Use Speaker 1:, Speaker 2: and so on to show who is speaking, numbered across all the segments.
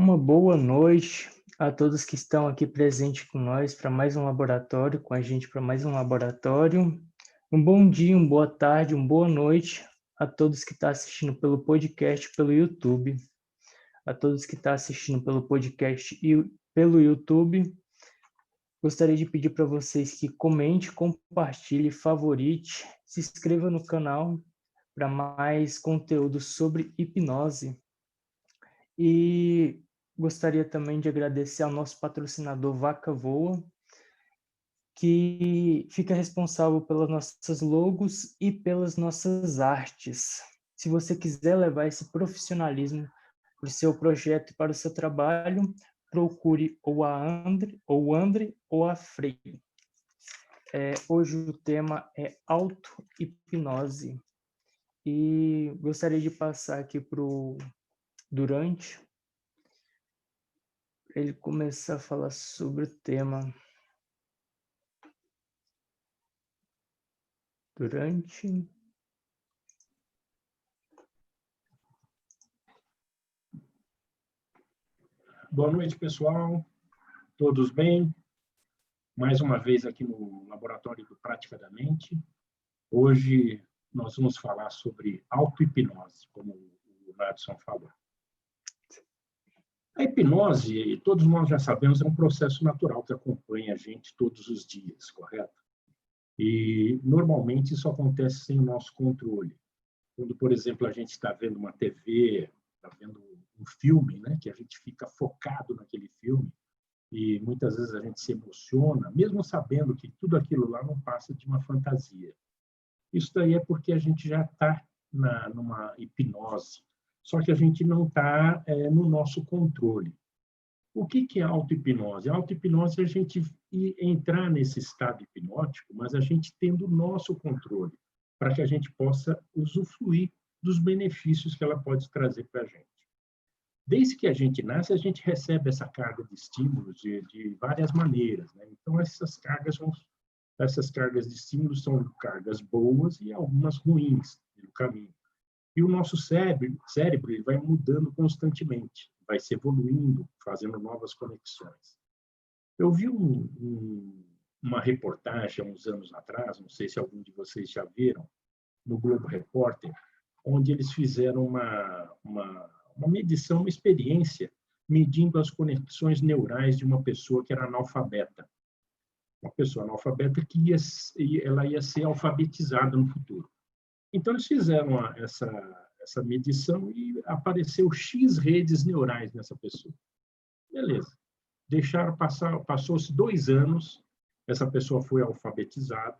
Speaker 1: Uma boa noite a todos que estão aqui presentes com nós para mais um laboratório, com a gente para mais um laboratório. Um bom dia, uma boa tarde, uma boa noite a todos que estão assistindo pelo podcast, pelo YouTube. A todos que estão assistindo pelo podcast e pelo YouTube, gostaria de pedir para vocês que comente, compartilhe, favorite, se inscreva no canal para mais conteúdo sobre hipnose. E gostaria também de agradecer ao nosso patrocinador Vaca Voa, que fica responsável pelas nossas logos e pelas nossas artes. Se você quiser levar esse profissionalismo para o seu projeto e para o seu trabalho, procure ou o Andre ou a Frei. Hoje o tema é auto-hipnose. E gostaria de passar aqui para o Durante, ele começar a falar sobre o tema. Durante.
Speaker 2: Boa noite, pessoal. Todos bem? Mais uma vez aqui no Laboratório do Prática da Mente. Hoje nós vamos falar sobre auto-hipnose, como o Nadson falou. A hipnose, todos nós já sabemos, é um processo natural que acompanha a gente todos os dias, correto? E, normalmente, isso acontece sem o nosso controle. Quando, por exemplo, a gente está vendo uma TV, está vendo um filme, né, que a gente fica focado naquele filme, e muitas vezes a gente se emociona, mesmo sabendo que tudo aquilo lá não passa de uma fantasia. Isso daí é porque a gente já está numa hipnose, só que a gente não está no nosso controle. O que é auto-hipnose? A auto-hipnose é a gente entrar nesse estado hipnótico, mas a gente tendo o nosso controle, para que a gente possa usufruir dos benefícios que ela pode trazer para a gente. Desde que a gente nasce, a gente recebe essa carga de estímulos de várias maneiras, né? Então, essas cargas de estímulos são cargas boas e algumas ruins no caminho. E o nosso cérebro ele vai mudando constantemente, vai se evoluindo, fazendo novas conexões. Eu vi uma reportagem há uns anos atrás, não sei se algum de vocês já viram, no Globo Repórter, onde eles fizeram uma medição, uma experiência, medindo as conexões neurais de uma pessoa que era analfabeta. Uma pessoa analfabeta que ela ia ser alfabetizada no futuro. Então, eles fizeram essa medição e apareceu X redes neurais nessa pessoa. Beleza. Deixaram passar, passou-se 2 anos, essa pessoa foi alfabetizada,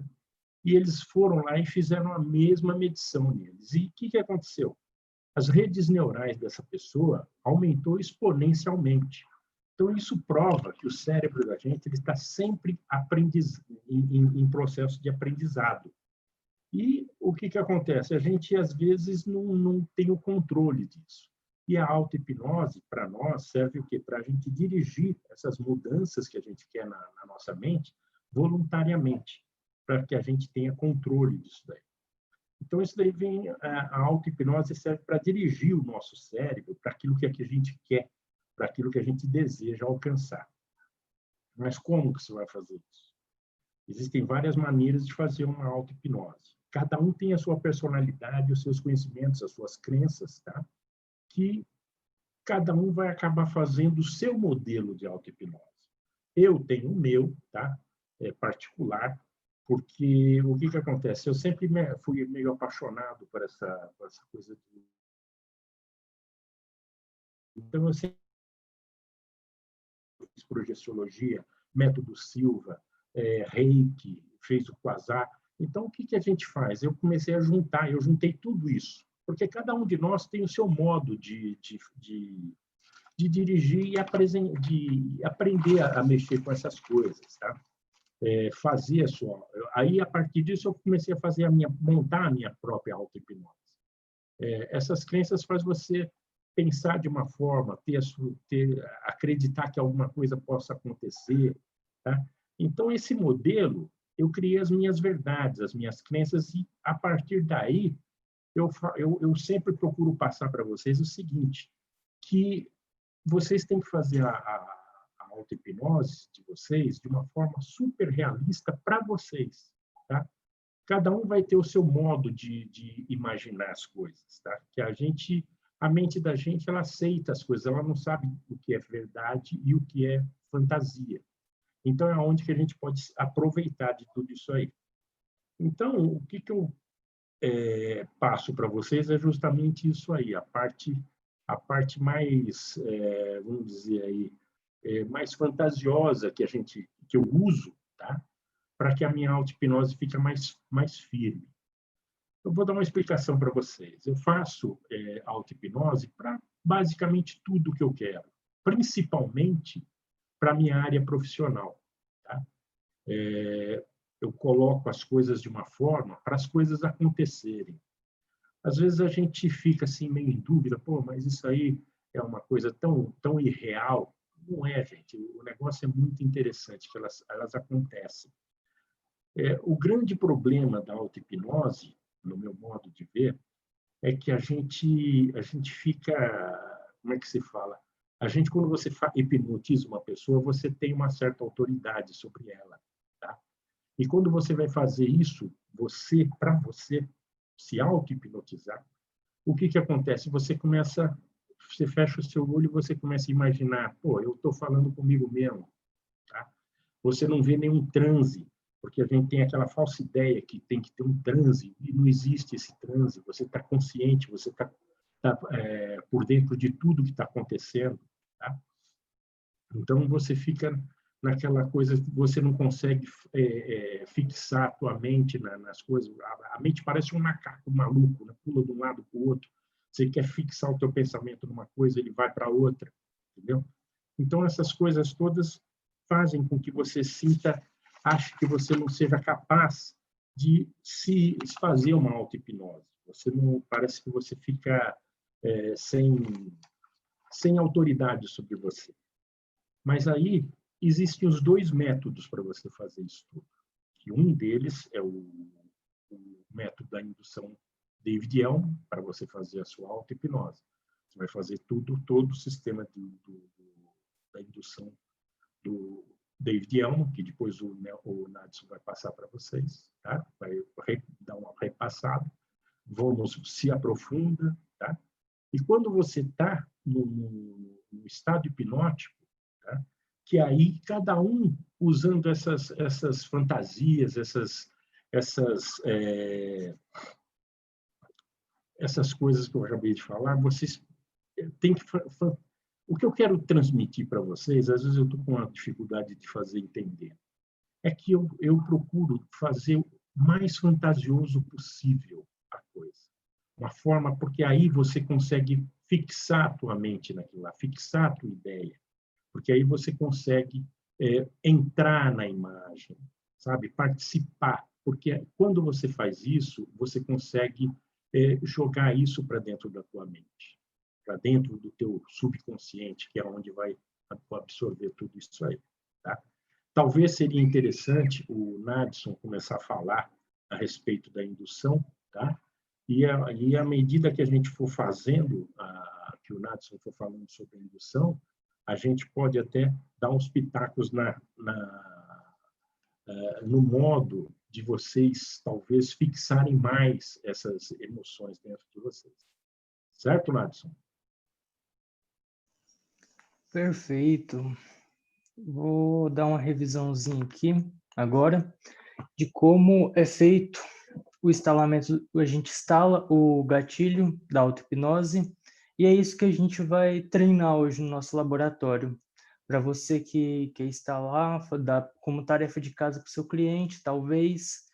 Speaker 2: e eles foram lá e fizeram a mesma medição neles. E o que aconteceu? As redes neurais dessa pessoa aumentou exponencialmente. Então, isso prova que o cérebro da gente ele está sempre em processo de aprendizado. E o que acontece? A gente, às vezes, não tem o controle disso. E a auto-hipnose, para nós, serve o quê? Para a gente dirigir essas mudanças que a gente quer na nossa mente voluntariamente, para que a gente tenha controle disso daí. Então, isso daí vem, a auto-hipnose serve para dirigir o nosso cérebro para aquilo que a gente quer, para aquilo que a gente deseja alcançar. Mas como que você vai fazer isso? Existem várias maneiras de fazer uma auto-hipnose. Cada um tem a sua personalidade, os seus conhecimentos, as suas crenças, tá? Que cada um vai acabar fazendo o seu modelo de auto-hipnose. Eu tenho o meu, tá? Particular, porque o que acontece? Eu sempre fui meio apaixonado por essa coisa de... Então, eu sempre fiz projeciologia, método Silva, Reiki, fez o Quasar. Então, o que a gente faz? Eu comecei a juntar, eu juntei tudo isso, porque cada um de nós tem o seu modo de dirigir e aprender a mexer com essas coisas, tá? Fazer a sua... Aí, a partir disso, eu comecei a montar a minha própria auto-hipnose. Essas crenças fazem você pensar de uma forma, acreditar que alguma coisa possa acontecer, tá? Então, esse modelo, eu criei as minhas verdades, as minhas crenças, e, a partir daí, eu sempre procuro passar para vocês o seguinte, que vocês têm que fazer a auto-hipnose de vocês de uma forma super realista para vocês, tá? Cada um vai ter o seu modo de imaginar as coisas, tá? Que a mente da gente, ela aceita as coisas, ela não sabe o que é verdade e o que é fantasia. Então, é onde que a gente pode aproveitar de tudo isso aí. Então, o que eu passo para vocês é justamente isso aí, a parte mais, vamos dizer aí, mais fantasiosa que eu uso, tá? Para que a minha auto-hipnose fique mais firme. Eu vou dar uma explicação para vocês. Eu faço auto-hipnose para basicamente tudo que eu quero, principalmente para a minha área profissional. Tá? Eu coloco as coisas de uma forma para as coisas acontecerem. Às vezes a gente fica assim meio em dúvida, pô, mas isso aí é uma coisa tão irreal. Não é, gente. O negócio é muito interessante, que elas acontecem. O grande problema da auto-hipnose, no meu modo de ver, é que a gente fica, como é que se fala? A gente, quando você hipnotiza uma pessoa, você tem uma certa autoridade sobre ela, tá? E quando você vai fazer isso, para você se auto-hipnotizar, o que acontece? Você fecha o seu olho e você começa a imaginar, pô, eu estou falando comigo mesmo, tá? Você não vê nenhum transe, porque a gente tem aquela falsa ideia que tem que ter um transe, e não existe esse transe. Você está consciente, você está por dentro de tudo que está acontecendo. Tá? Então, você fica naquela coisa que você não consegue fixar a tua mente nas coisas. A mente parece um macaco maluco, né? Pula de um lado para o outro. Você quer fixar o teu pensamento numa coisa, ele vai para outra, entendeu? Então, essas coisas todas fazem com que você ache que você não seja capaz de se fazer uma auto-hipnose. Parece que você fica sem autoridade sobre você. Mas aí existem os dois métodos para você fazer isso tudo. Que um deles é o método da indução David Elman, para você fazer a sua auto-hipnose. Você vai fazer todo o sistema da indução do David Elman, que depois o Nadson vai passar para vocês, tá? Vai dar uma repassada. Se aprofunda, tá? E quando você está no estado hipnótico, tá? Que aí cada um usando essas fantasias, essas coisas que eu acabei de falar, vocês têm que o que eu quero transmitir para vocês, às vezes eu estou com uma dificuldade de fazer entender, é que eu procuro fazer o mais fantasioso possível a coisa. Uma forma, porque aí você consegue fixar a tua mente naquilo lá, fixar a tua ideia. Porque aí você consegue entrar na imagem, sabe? Participar. Porque quando você faz isso, você consegue jogar isso para dentro da tua mente, para dentro do teu subconsciente, que é onde vai absorver tudo isso aí. Tá? Talvez seria interessante o Nadson começar a falar a respeito da indução, tá? E à medida que a gente for fazendo, que o Nadson for falando sobre a indução, a gente pode até dar uns pitacos no modo de vocês, talvez, fixarem mais essas emoções dentro de vocês. Certo, Nadson?
Speaker 1: Perfeito. Vou dar uma revisãozinha aqui agora de como é feito o instalamento. A gente instala o gatilho da auto-hipnose e é isso que a gente vai treinar hoje no nosso laboratório. Para você que quer instalar, dar como tarefa de casa para o seu cliente, talvez,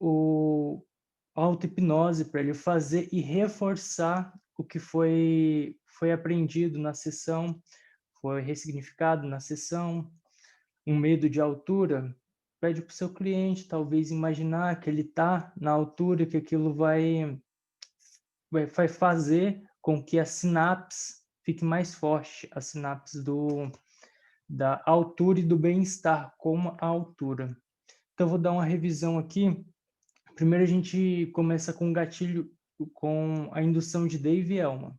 Speaker 1: a auto-hipnose para ele fazer e reforçar o que foi aprendido na sessão, foi ressignificado na sessão. Um medo de altura, pede para o seu cliente talvez imaginar que ele está na altura, que aquilo vai fazer com que a sinapse fique mais forte, a sinapse da altura e do bem-estar com a altura. Então, eu vou dar uma revisão aqui. Primeiro, a gente começa com o gatilho, com a indução de Dave Elman.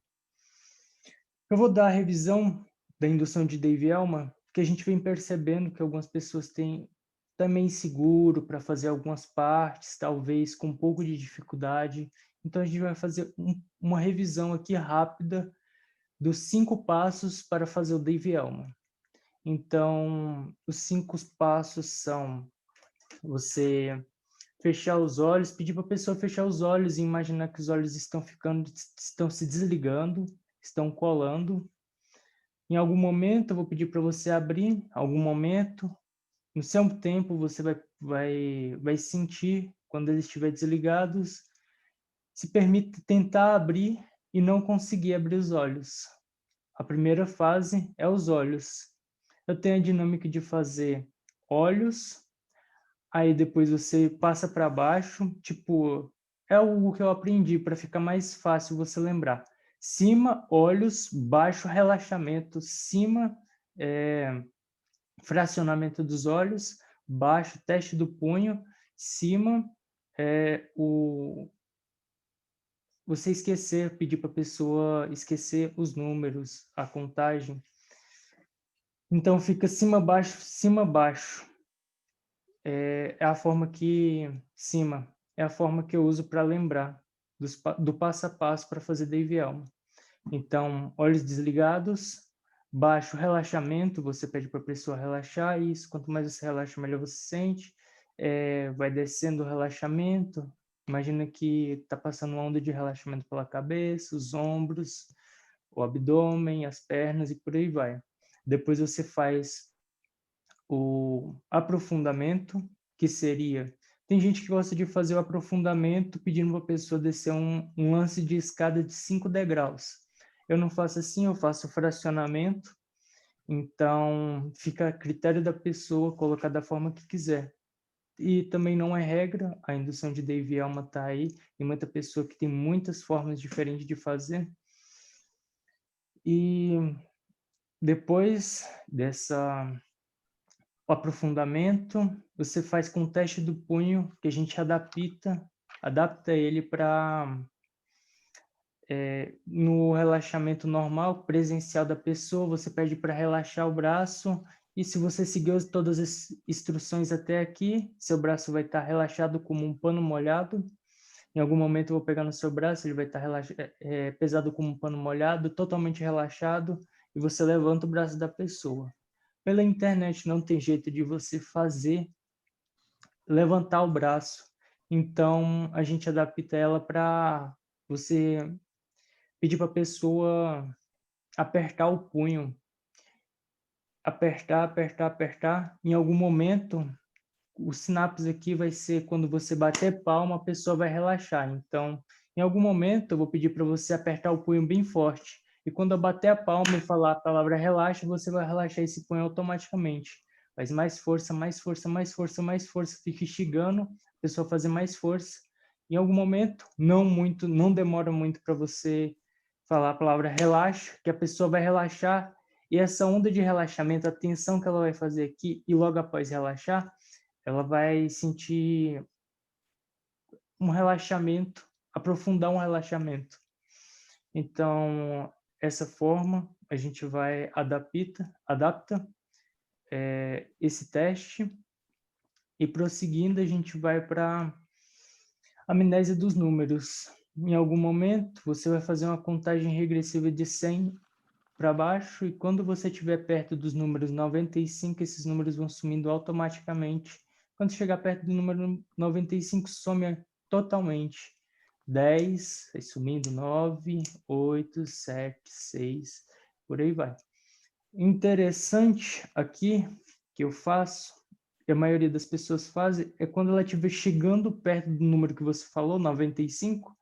Speaker 1: Eu vou dar a revisão da indução de Dave-Elman, porque a gente vem percebendo que algumas pessoas têm também inseguro para fazer algumas partes, talvez com um pouco de dificuldade. Então, a gente vai fazer uma revisão aqui rápida dos 5 passos para fazer o Dave-Elman. Então, os 5 passos são você fechar os olhos, pedir para a pessoa fechar os olhos e imaginar que os olhos estão se desligando, estão colando. Em algum momento, eu vou pedir para você abrir, algum momento, no seu tempo, você vai sentir, quando eles estiverem desligados, se permite tentar abrir e não conseguir abrir os olhos. A primeira fase é os olhos. Eu tenho a dinâmica de fazer olhos, aí depois você passa para baixo, tipo, é o que eu aprendi para ficar mais fácil você lembrar. Cima, olhos, baixo, relaxamento, cima, fracionamento dos olhos, baixo, teste do punho, cima, você esquecer, pedir para a pessoa esquecer os números, a contagem. Então fica cima, baixo. É a forma que cima é a forma que eu uso para lembrar do passo a passo para fazer Dave-Elman. Então, olhos desligados, baixo relaxamento, você pede para a pessoa relaxar, isso, quanto mais você relaxa, melhor você sente. Vai descendo o relaxamento, imagina que está passando uma onda de relaxamento pela cabeça, os ombros, o abdômen, as pernas e por aí vai. Depois você faz o aprofundamento, que seria... Tem gente que gosta de fazer o aprofundamento pedindo para a pessoa descer um lance de escada de 5 degraus. Eu não faço assim, eu faço fracionamento, então fica a critério da pessoa colocar da forma que quiser. E também não é regra, a indução de Dave-Elman está aí, tem muita pessoa que tem muitas formas diferentes de fazer. E depois dessa aprofundamento, você faz com o teste do punho, que a gente adapta ele para no relaxamento normal, presencial da pessoa, você pede para relaxar o braço, e se você seguir todas as instruções até aqui, seu braço vai estar relaxado como um pano molhado. Em algum momento eu vou pegar no seu braço, ele vai estar pesado como um pano molhado, totalmente relaxado, e você levanta o braço da pessoa. Pela internet não tem jeito de você levantar o braço, então a gente adapta ela para você pedir para a pessoa apertar o punho, apertar. Em algum momento, o sinapse aqui vai ser quando você bater palma, a pessoa vai relaxar. Então, em algum momento, eu vou pedir para você apertar o punho bem forte. E quando eu bater a palma e falar a palavra relaxa, você vai relaxar esse punho automaticamente. Faz mais força, fica instigando a pessoa a fazer mais força. Em algum momento, não demora muito para você falar a palavra relaxa, que a pessoa vai relaxar, e essa onda de relaxamento, a tensão que ela vai fazer aqui, e logo após relaxar, ela vai sentir um relaxamento, aprofundar um relaxamento. Então, essa forma, a gente vai adapta esse teste, e prosseguindo, a gente vai para a amnésia dos números. Em algum momento, você vai fazer uma contagem regressiva de 100 para baixo, e quando você estiver perto dos números 95, esses números vão sumindo automaticamente. Quando chegar perto do número 95, some totalmente. 10, vai sumindo, 9, 8, 7, 6, por aí vai. Interessante aqui, que eu faço, que a maioria das pessoas fazem, é quando ela estiver chegando perto do número que você falou, 95,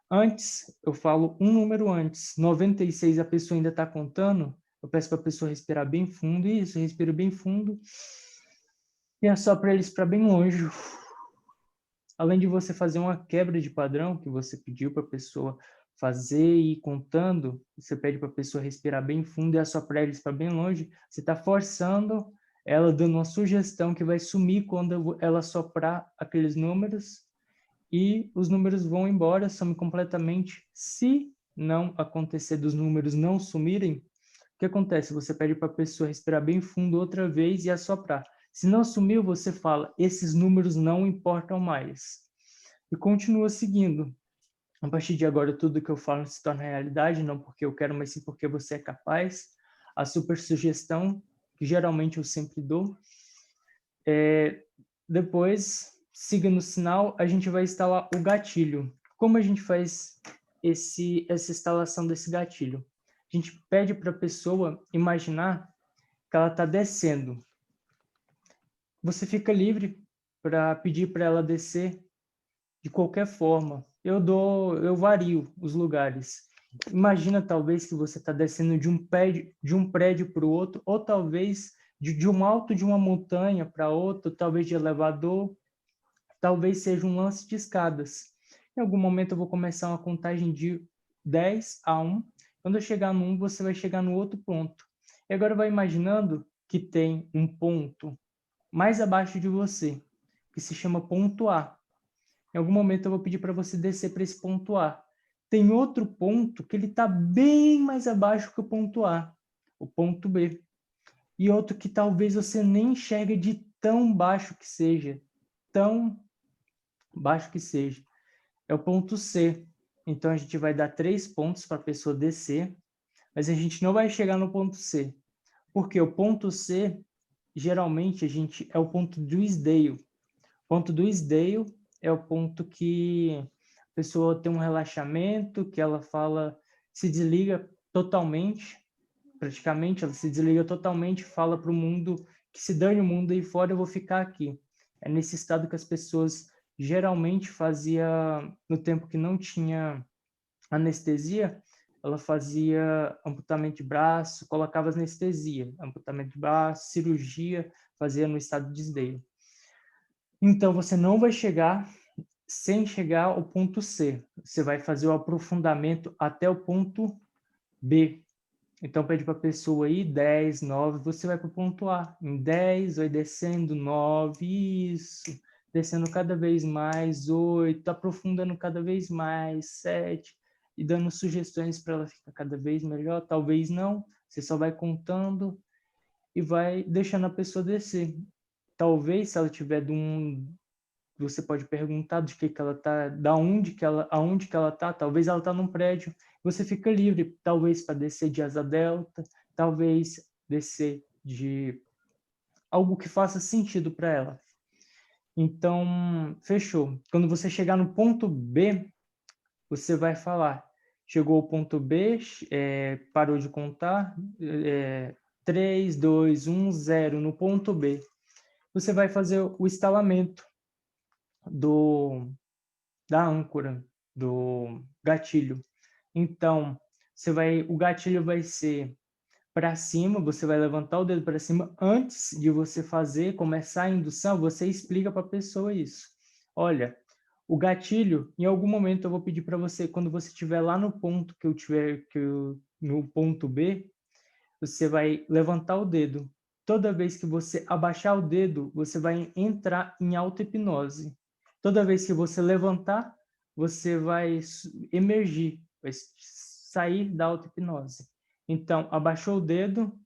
Speaker 1: antes, eu falo um número antes, 96 a pessoa ainda está contando, eu peço para a pessoa respirar bem fundo, isso, respira bem fundo, e assopra eles para bem longe. Além de você fazer uma quebra de padrão, que você pediu para a pessoa fazer e ir contando, você pede para a pessoa respirar bem fundo e assoprar eles para bem longe, você está forçando ela, dando uma sugestão que vai sumir quando ela soprar aqueles números, e os números vão embora, somem completamente. Se não acontecer dos números não sumirem, o que acontece? Você pede para a pessoa respirar bem fundo outra vez e assoprar. Se não sumiu, você fala, esses números não importam mais. E continua seguindo. A partir de agora, tudo que eu falo se torna realidade, não porque eu quero, mas sim porque você é capaz. A super sugestão, que geralmente eu sempre dou. Depois, siga no sinal, a gente vai instalar o gatilho. Como a gente faz essa instalação desse gatilho? A gente pede para a pessoa imaginar que ela está descendo. Você fica livre para pedir para ela descer de qualquer forma. Eu vario os lugares. Imagina talvez que você está descendo de um prédio para o outro, ou talvez de um alto de uma montanha para outro, talvez de elevador, talvez seja um lance de escadas. Em algum momento eu vou começar uma contagem de 10 a 1. Quando eu chegar no 1, você vai chegar no outro ponto. E agora vai imaginando que tem um ponto mais abaixo de você, que se chama ponto A. Em algum momento eu vou pedir para você descer para esse ponto A. Tem outro ponto que ele está bem mais abaixo que o ponto A, o ponto B. E outro que talvez você nem enxergue de tão baixo que seja, tão baixo que seja. É o ponto C. Então a gente vai dar 3 pontos para a pessoa descer, mas a gente não vai chegar no ponto C. Porque o ponto C, geralmente, é o ponto do Isdale. O ponto do Isdale é o ponto que a pessoa tem um relaxamento, que ela fala, se desliga totalmente, praticamente, ela se desliga totalmente, fala para o mundo que se dane o mundo aí fora, eu vou ficar aqui. É nesse estado que as pessoas geralmente fazia no tempo que não tinha anestesia, ela fazia amputamento de braço, colocava anestesia, amputamento de braço, cirurgia, fazia no estado de desveio. Então, você não vai chegar sem chegar ao ponto C. Você vai fazer o aprofundamento até o ponto B. Então, pede para a pessoa aí 10, 9, você vai para o ponto A. Em 10, vai descendo 9, isso. Descendo cada vez mais, 8, aprofundando cada vez mais, 7, e dando sugestões para ela ficar cada vez melhor. Talvez não, você só vai contando e vai deixando a pessoa descer. Talvez, se ela tiver você pode perguntar de que ela tá, aonde que ela tá, talvez ela tá num prédio, você fica livre, talvez para descer de asa delta, talvez descer de algo que faça sentido para ela. Então, fechou. Quando você chegar no ponto B, você vai falar, chegou ao ponto B, parou de contar, 3, 2, 1, 0 no ponto B. Você vai fazer o estalamento da âncora, do gatilho. Então, o gatilho vai ser para cima, você vai levantar o dedo para cima. Antes de você começar a indução, você explica para a pessoa isso. Olha, o gatilho, em algum momento eu vou pedir para você, quando você estiver lá no ponto no ponto B, você vai levantar o dedo. Toda vez que você abaixar o dedo, você vai entrar em auto-hipnose. Toda vez que você levantar, você vai emergir, vai sair da auto-hipnose. Então, abaixou o dedo,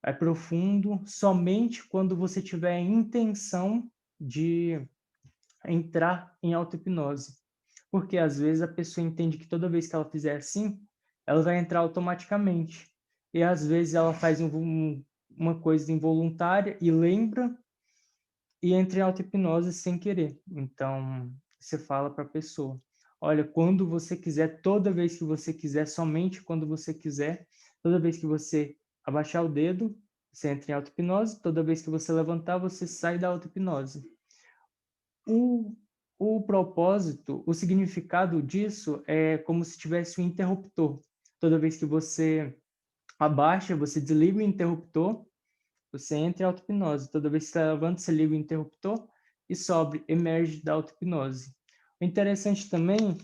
Speaker 1: vai profundo, somente quando você tiver a intenção de entrar em auto-hipnose. Porque às vezes a pessoa entende que toda vez que ela fizer assim, ela vai entrar automaticamente. E às vezes ela faz uma coisa involuntária e lembra e entra em auto-hipnose sem querer. Então, você fala para a pessoa, olha, quando você quiser, toda vez que você quiser, somente quando você quiser, toda vez que você abaixar o dedo, você entra em auto-hipnose, toda vez que você levantar, você sai da auto-hipnose. O propósito, o significado disso é como se tivesse um interruptor. Toda vez que você abaixa, você desliga o interruptor, você entra em auto-hipnose. Toda vez que você levanta, você liga o interruptor e sobe, emerge da auto-hipnose. O interessante também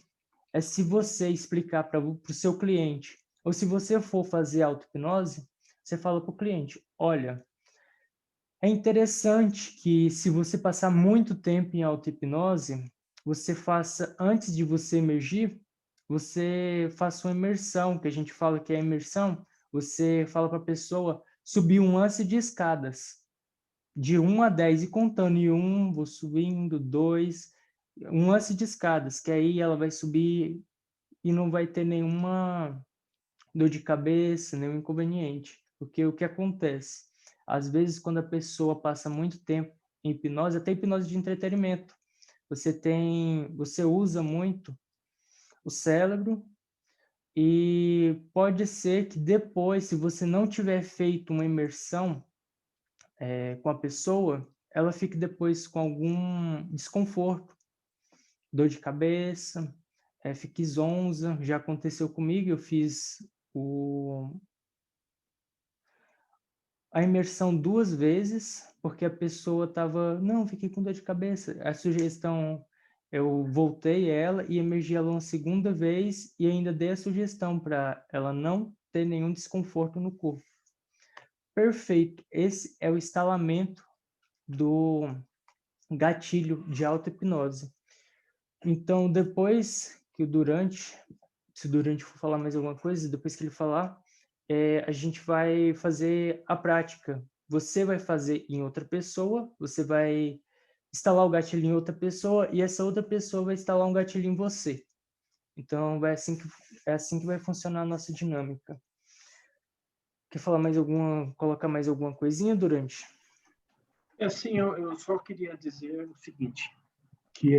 Speaker 1: é se você explicar para o seu cliente, ou se você for fazer auto-hipnose, você fala para o cliente, olha, é interessante que se você passar muito tempo em auto-hipnose, você faça, antes de você emergir, você faça uma imersão, que a gente fala que é imersão, você fala para a pessoa subir um lance de escadas, de 1 a 10 e contando, e 1, vou subindo, 2, um lance de escadas, que aí ela vai subir e não vai ter nenhuma dor de cabeça, nenhum inconveniente. Porque o que acontece? Às vezes, quando a pessoa passa muito tempo em hipnose, até hipnose de entretenimento, você usa muito o cérebro e pode ser que depois, se você não tiver feito uma imersão com a pessoa, ela fique depois com algum desconforto, dor de cabeça, fique zonza. Já aconteceu comigo, eu fiz a imersão 2 vezes, porque a pessoa estava, não, fiquei com dor de cabeça. A sugestão, eu voltei ela e emergi ela uma segunda vez e ainda dei a sugestão para ela não ter nenhum desconforto no corpo. Perfeito. Esse é o instalamento do gatilho de auto-hipnose. Então, depois que se o Durante for falar mais alguma coisa, depois que ele falar, a gente vai fazer a prática. Você vai fazer em outra pessoa, você vai instalar o gatilho em outra pessoa e essa outra pessoa vai instalar um gatilho em você. Então, é assim que vai funcionar a nossa dinâmica. Quer falar colocar mais alguma coisinha, Durante?
Speaker 2: É assim, eu só queria dizer o seguinte, que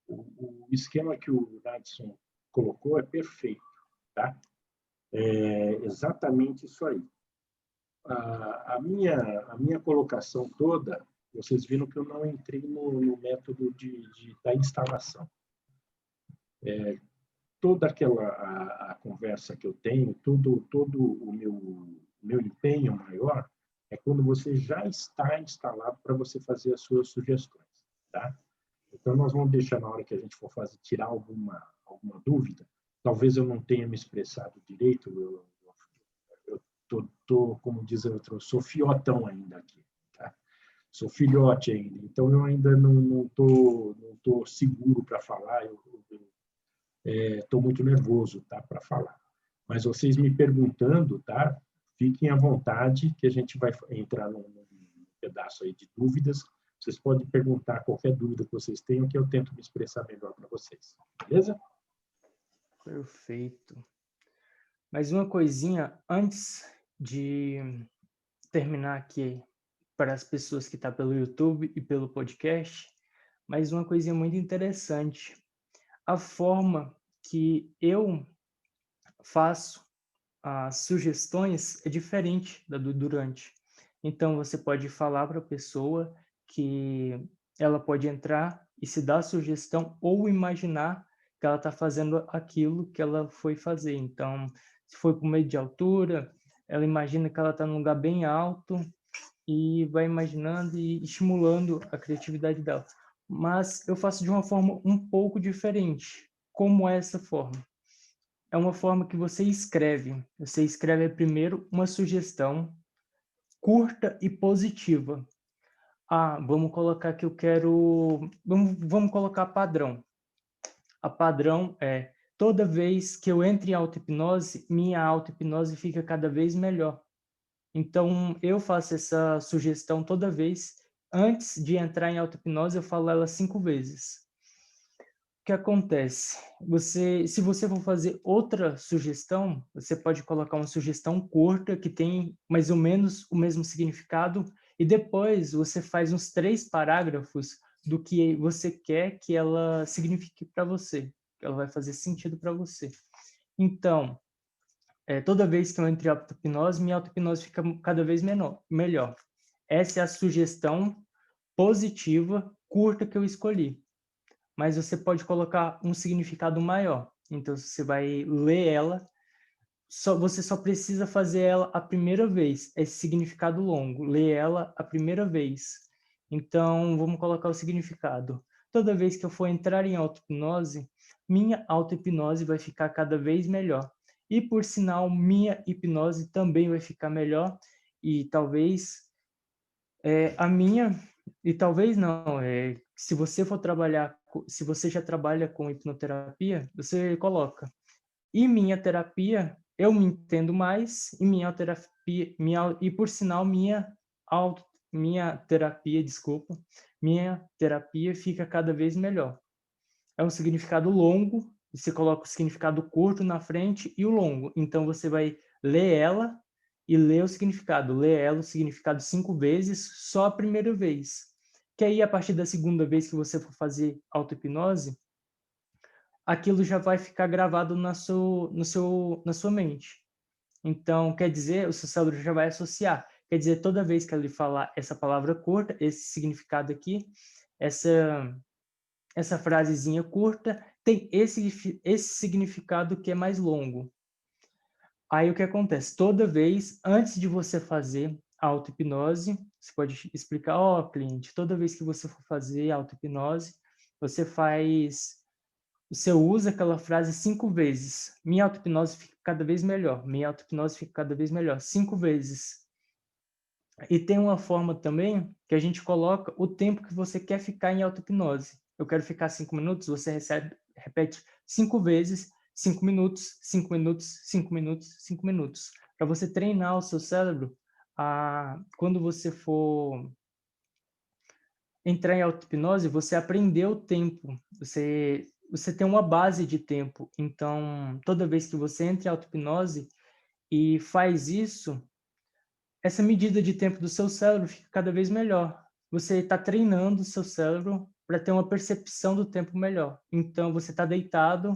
Speaker 2: o esquema que o Nadson colocou é perfeito, tá? É exatamente isso aí. A minha colocação toda, vocês viram que eu não entrei no método da instalação. Toda a conversa que eu tenho, todo o meu empenho maior é quando você já está instalado para você fazer as suas sugestões, tá? Então, nós vamos deixar na hora que a gente for tirar alguma dúvida. Talvez eu não tenha me expressado direito, como diz outro, eu sou fiotão ainda aqui, tá? Sou filhote ainda, então eu ainda não tô seguro para falar, estou muito nervoso, tá, para falar. Mas vocês me perguntando, tá? Fiquem à vontade que a gente vai entrar num pedaço aí de dúvidas. Vocês podem perguntar qualquer dúvida que vocês tenham, que eu tento me expressar melhor para vocês. Beleza?
Speaker 1: Perfeito. Mais uma coisinha antes de terminar aqui para as pessoas que estão pelo YouTube e pelo podcast, mais uma coisinha muito interessante. A forma que eu faço as sugestões é diferente da do Durante. Então, você pode falar para a pessoa que ela pode entrar e se dar a sugestão ou imaginar que ela está fazendo aquilo que ela foi fazer. Então, se foi com medo de altura, ela imagina que ela está num lugar bem alto e vai imaginando e estimulando a criatividade dela. Mas eu faço de uma forma um pouco diferente. Como é essa forma? É uma forma que você escreve. Você escreve primeiro uma sugestão curta e positiva. Vamos colocar que eu quero... Vamos colocar padrão. A padrão é: toda vez que eu entro em auto-hipnose, minha auto-hipnose fica cada vez melhor. Então, eu faço essa sugestão toda vez. Antes de entrar em auto-hipnose, eu falo ela 5 vezes. O que acontece? Se você for fazer outra sugestão, você pode colocar uma sugestão curta que tem mais ou menos o mesmo significado e depois você faz uns 3 parágrafos do que você quer que ela signifique para você, que ela vai fazer sentido para você. Então, toda vez que eu entro em auto-hipnose, minha auto-hipnose fica cada vez melhor. Essa é a sugestão positiva, curta que eu escolhi. Mas você pode colocar um significado maior. Então, você vai ler ela, você só precisa fazer ela a primeira vez, esse significado longo, ler ela a primeira vez. Então, vamos colocar o significado. Toda vez que eu for entrar em auto-hipnose, minha auto-hipnose vai ficar cada vez melhor. E, por sinal, minha hipnose também vai ficar melhor e talvez a minha E talvez não, se você for trabalhar, se você já trabalha com hipnoterapia, você coloca, e minha terapia, eu me entendo mais, e minha terapia, e por sinal, minha terapia, desculpa, minha terapia fica cada vez melhor. É um significado longo, você coloca o significado curto na frente e o longo. Então, você vai ler ela e ler o significado. Ler ela, o significado 5 vezes, só a primeira vez. Que aí, a partir da segunda vez que você for fazer auto-hipnose, aquilo já vai ficar gravado na sua mente. Então, quer dizer, o seu cérebro já vai associar. Quer dizer, toda vez que ele falar essa palavra curta, esse significado aqui, essa essa frasezinha curta tem esse significado que é mais longo. Aí o que acontece? Toda vez, antes de você fazer a auto-hipnose, você pode explicar, ó, cliente, toda vez que você for fazer a auto-hipnose, você usa aquela frase 5 vezes. Minha auto-hipnose fica cada vez melhor. Minha auto-hipnose fica cada vez melhor. 5 vezes. E tem uma forma também que a gente coloca o tempo que você quer ficar em auto-hipnose. Eu quero ficar 5 minutos, você repete 5 vezes, 5 minutos, 5 minutos, 5 minutos, 5 minutos. Para você treinar o seu cérebro, quando você for entrar em auto-hipnose, você aprender o tempo. Você tem uma base de tempo. Então, toda vez que você entra em auto-hipnose e faz isso, essa medida de tempo do seu cérebro fica cada vez melhor. Você está treinando o seu cérebro para ter uma percepção do tempo melhor. Então, você está deitado,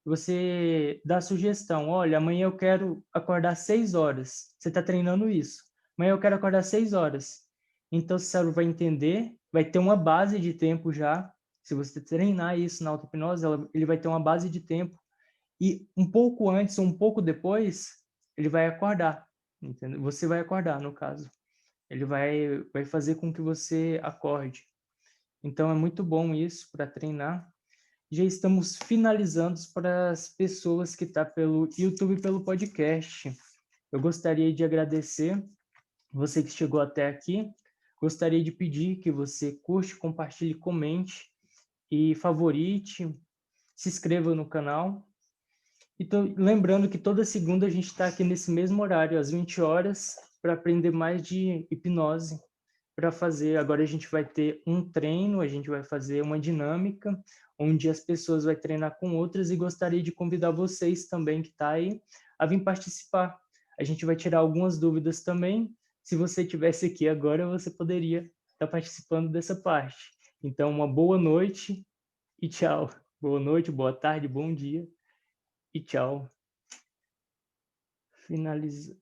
Speaker 1: você dá a sugestão, olha, amanhã eu quero acordar 6 horas. Você está treinando isso. Amanhã eu quero acordar 6 horas. Então, o cérebro vai entender, vai ter uma base de tempo já. Se você treinar isso na auto-hipnose, ele vai ter uma base de tempo. E um pouco antes ou um pouco depois, ele vai acordar. Entendeu? Você vai acordar, no caso. Ele vai fazer com que você acorde. Então, é muito bom isso para treinar. Já estamos finalizando para as pessoas que estão pelo YouTube e pelo podcast. Eu gostaria de agradecer você que chegou até aqui. Gostaria de pedir que você curte, compartilhe, comente e favorite, se inscreva no canal. E lembrando que toda segunda a gente está aqui nesse mesmo horário, às 20 horas, para aprender mais de hipnose para fazer. Agora a gente vai ter um treino, a gente vai fazer uma dinâmica, onde as pessoas vão treinar com outras e gostaria de convidar vocês também que está aí a vir participar. A gente vai tirar algumas dúvidas também. Se você tivesse aqui agora, você poderia estar participando dessa parte. Então, uma boa noite e tchau. Boa noite, boa tarde, bom dia e tchau. Finalizar.